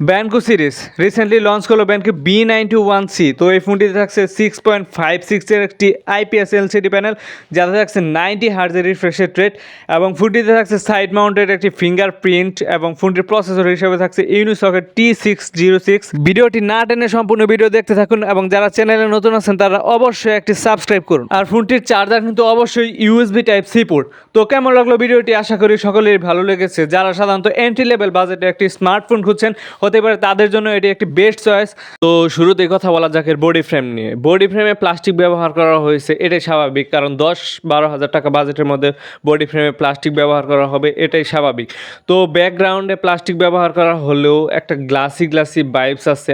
ব্যানকো series recently launch করলো ব্যানকো B91C। তো এই ফোনটিতে থাকছে 6.56 এর একটি IPS LCD প্যানেল, যাতে থাকছে 90 হার্জের রিফ্রেশের রেট, এবং ফোনটিতে থাকছে সাইড মাউন্টেড একটি ফিঙ্গারপ্রিন্ট, এবং ফোনটির প্রসেসর হিসেবে থাকছে ইউনিসকের T606। ভিডিওটি না টেনে সম্পূর্ণ ভিডিও দেখতে থাকুন, এবং যারা চ্যানেলে নতুন আছেন তারা অবশ্যই একটি সাবস্ক্রাইব করুন। আর ফোনটির চার্জার কিন্তু অবশ্যই USB Type-C পোর্ট। তো কেমন লাগলো ভিডিওটি, আশা করি সকলেই ভালো লেগেছে। যারা সাধারণত এন্ট্রি লেভেল বাজেটে একটি স্মার্টফোন খুঁজছেন, হতে পারে তাদের জন্য এটি একটি বেস্ট চয়েস। তো শুরুতেই কথা বলা যাক এর বডি ফ্রেম নিয়ে। বডি ফ্রেমে প্লাস্টিক ব্যবহার করা হয়েছে, এটাই স্বাভাবিক, কারণ 10-12 হাজার টাকা বাজেটের মধ্যে বডি ফ্রেমে প্লাস্টিক ব্যবহার করা হবে, এটাই স্বাভাবিক। তো ব্যাকগ্রাউন্ডে প্লাস্টিক ব্যবহার করা হলেও একটা গ্লাসি ভাইবস আছে,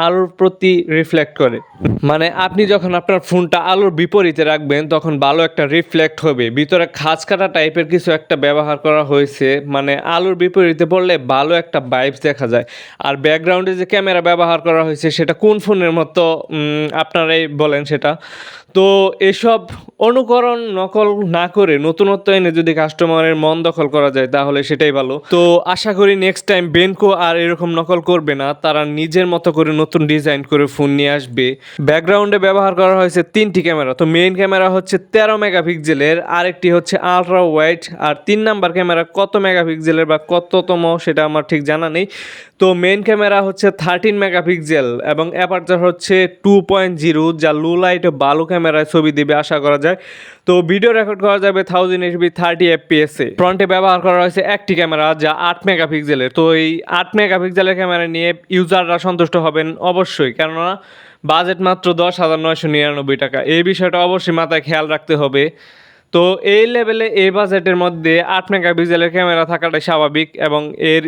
আলোর প্রতি রিফ্লেক্ট করে। মানে আপনি যখন আপনার ফোনটা আলোর বিপরীতে রাখবেন তখন ভালো একটা রিফ্লেক্ট হবে। ভিতরে খাঁজ কাটা টাইপের কিছু একটা ব্যবহার করা হয়েছে, মানে আলোর বিপরীতে পড়লে ভালো একটা ভাইবস দেখা যায়। আর ব্যাকগ্রাউন্ডে যে ক্যামেরা ব্যবহার করা হয়েছে সেটা কোন ফোনের মতো আপনারাই বলেন সেটা। তো এসব অনুকরণ নকল না করে নতুনত্ব এনে যদি কাস্টমারের মন দখল করা যায় তাহলে সেটাই ভালো। তো আশা করি নেক্সট টাইম বেনকো আর এরকম নকল করবে না, তারা নিজের মতো করে নতুন ডিজাইন করে ফোন নিয়ে আসবে। ব্যাকগ্রাউন্ডে ব্যবহার করা হয়েছে 3টি ক্যামেরা। তো মেইন ক্যামেরা হচ্ছে 13 মেগাপিক্সেলের, আরেকটি হচ্ছে আলট্রা ওয়াইড, আর 3 নাম্বার ক্যামেরা কত মেগাপিক্সেলের বা কততম সেটা আমার ঠিক জানা নেই। তো মেইন ক্যামেরা হচ্ছে 13 মেগাপিক্সেল এবং অ্যাপারচার হচ্ছে 2.0, যা লো লাইট ও ভালো ক্যামেরায় ছবি দিবে আশা করা যায়। তো ভিডিও রেকর্ড করা যাবে 1080p 30 fps এ। ফ্রন্টে ব্যবহার করা হয়েছে একটি ক্যামেরা যা 8 মেগাপিক্সেলের। তো এই 8 মেগাপিক্সেলের ক্যামেরা নিয়ে ইউজাররা সন্তুষ্ট হবেন অবশ্যই, কেননা বাজেট মাত্র 10,999 টাকা। এই বিষয়টা অবশ্যই মাথায় খেয়াল রাখতে হবে। তো এই লেভেলে এই বাজেটের মধ্যে 8 মেগাপিক্সেলের ক্যামেরা থাকাটাই স্বাভাবিক, এবং এর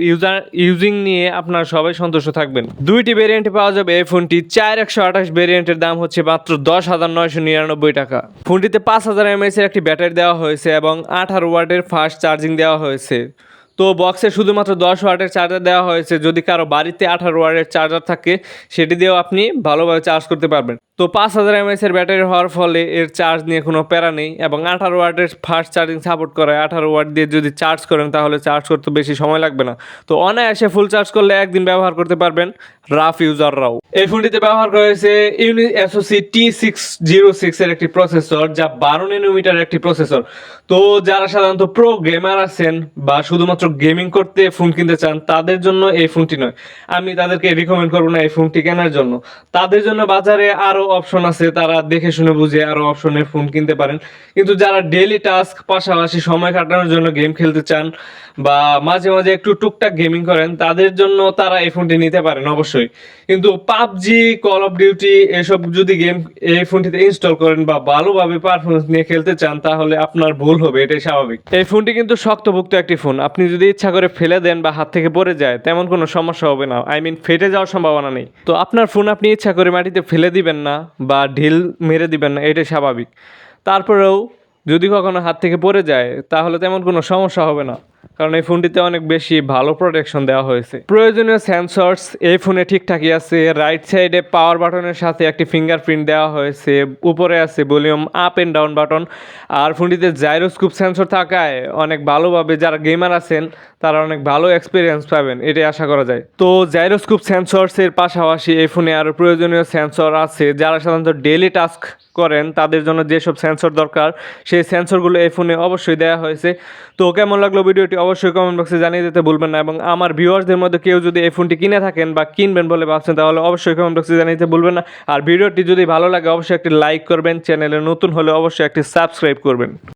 ইউজিং নিয়ে আপনারা সবাই সন্তুষ্ট থাকবেন। দুইটি ভেরিয়েন্টে পাওয়া যাবে এই ফোনটি। 4128 ভেরিয়েন্টের দাম হচ্ছে মাত্র 10,999 টাকা। ফোনটিতে 5000 mAh এর একটি ব্যাটারি দেওয়া হয়েছে এবং 18 ওয়াটের ফাস্ট চার্জিং দেওয়া হয়েছে। তো বক্সে শুধুমাত্র 10 ওয়াটের চার্জার দেওয়া হয়েছে। যদি কারো বাড়িতে 18 ওয়াটের চার্জার থাকে সেটি দিয়েও আপনি ভালোভাবে চার্জ করতে পারবেন। তো 5000 mAh এর ব্যাটারি হওয়ার ফলে এর চার্জ নিয়ে কোনো প্যারা নেই, এবং 18 ওয়াটের ফাস্ট চার্জিং সাপোর্ট করে। 18 ওয়াট দিয়ে যদি চার্জ করেন তাহলে চার্জ করতে বেশি সময় লাগবে না। তো অনায়াসে ফুল চার্জ করলে একদিন ব্যবহার করতে পারবেন রাফ ইউজাররাও। এই ফোনটিতে ব্যবহার করা হয়েছে SoC T606 এর একটি প্রসেসর, যা 12 ন্যানোমিটার একটি প্রসেসর। তো যারা সাধারণত প্রো গেমার আছেন বা শুধুমাত্র গেমিং করতে ফোন কিনতে চান তাদের জন্য এই ফোনটি নয়। আমি তাদেরকে রিকমেন্ড করবো না এই ফোনটি কেনার জন্য। তাদের জন্য বাজারে আরো অপশন আছে, তারা দেখে শুনে বুঝে আরো অপশনের ফোন কিনতে পারেন। কিন্তু যারা ডেইলি টাস্ক পাশাপাশি সময় কাটানোর জন্য গেম খেলতে চান বা মাঝে মাঝে একটু টুকটাক গেমিং করেন, তাদের জন্য তারা এই ফোনটি নিতে পারেন অবশ্যই। কিন্তু পাবজি, কল অফ ডিউটি এসব যদি গেম এই ফোনটিতে ইনস্টল করেন বা ভালোভাবে পারফরমেন্স নিয়ে খেলতে চান তাহলে আপনার ভুল হবে, এটাই স্বাভাবিক। এই ফোনটি কিন্তু শক্তপোক্ত একটি ফোন, আপনি যদি ইচ্ছা করে ফেলে দেন বা হাত থেকে পড়ে যায় তেমন কোনো সমস্যা হবে না, ফেটে যাওয়ার সম্ভাবনা নেই। তো আপনার ফোন আপনি ইচ্ছা করে মাটিতে ফেলে দিবেন না বা ঢিল মেরে দিবেন না, এটাই স্বাভাবিক। তারপরেও যদি কখনো হাত থেকে পড়ে যায় তাহলে তেমন কোনো সমস্যা হবে না, কারণ এই ফোনটিতে অনেক বেশি ভালো প্রোটেকশন দেওয়া হয়েছে। প্রয়োজনীয় সেন্সরস এই ফোনে ঠিকঠাকই আছে। রাইট সাইডে পাওয়ার বাটনের সাথে একটি ফিঙ্গারপ্রিন্ট দেওয়া হয়েছে, উপরে আছে volume up and down button. আর ফোনটিতে জাইরোস্কোপ সেন্সর থাকায় অনেক ভালোভাবে যারা গেমার আছেন তারা অনেক ভালো এক্সপিরিয়েন্স পাবেন, এটাই আশা করা যায়। তো জাইরোস্কোপ সেন্সরসের পাশাপাশি এই ফোনে আরও প্রয়োজনীয় সেন্সর আছে। যারা সাধারণত ডেইলি টাস্ক করেন তাদের জন্য যেসব সেন্সর দরকার সেই সেন্সরগুলো এই ফোনে অবশ্যই দেওয়া হয়েছে। তো কেমন লাগলো ভিডিওটি অবশ্যই কমেন্ট বক্সে জানিয়ে দিতে ভুলবেন না, এবং আমার ভিউয়ার্সদের মধ্যে কেউ যদি এই ফোনটি কিনে থাকেন বা কিনবেন বলে ভাবছেন তাহলে অবশ্যই কমেন্ট বক্সে জানিয়ে দিতে ভুলবেন না। আর ভিডিওটি যদি ভালো লাগে অবশ্যই একটি লাইক করবেন, চ্যানেলে নতুন হলে অবশ্যই একটি সাবস্ক্রাইব করবেন।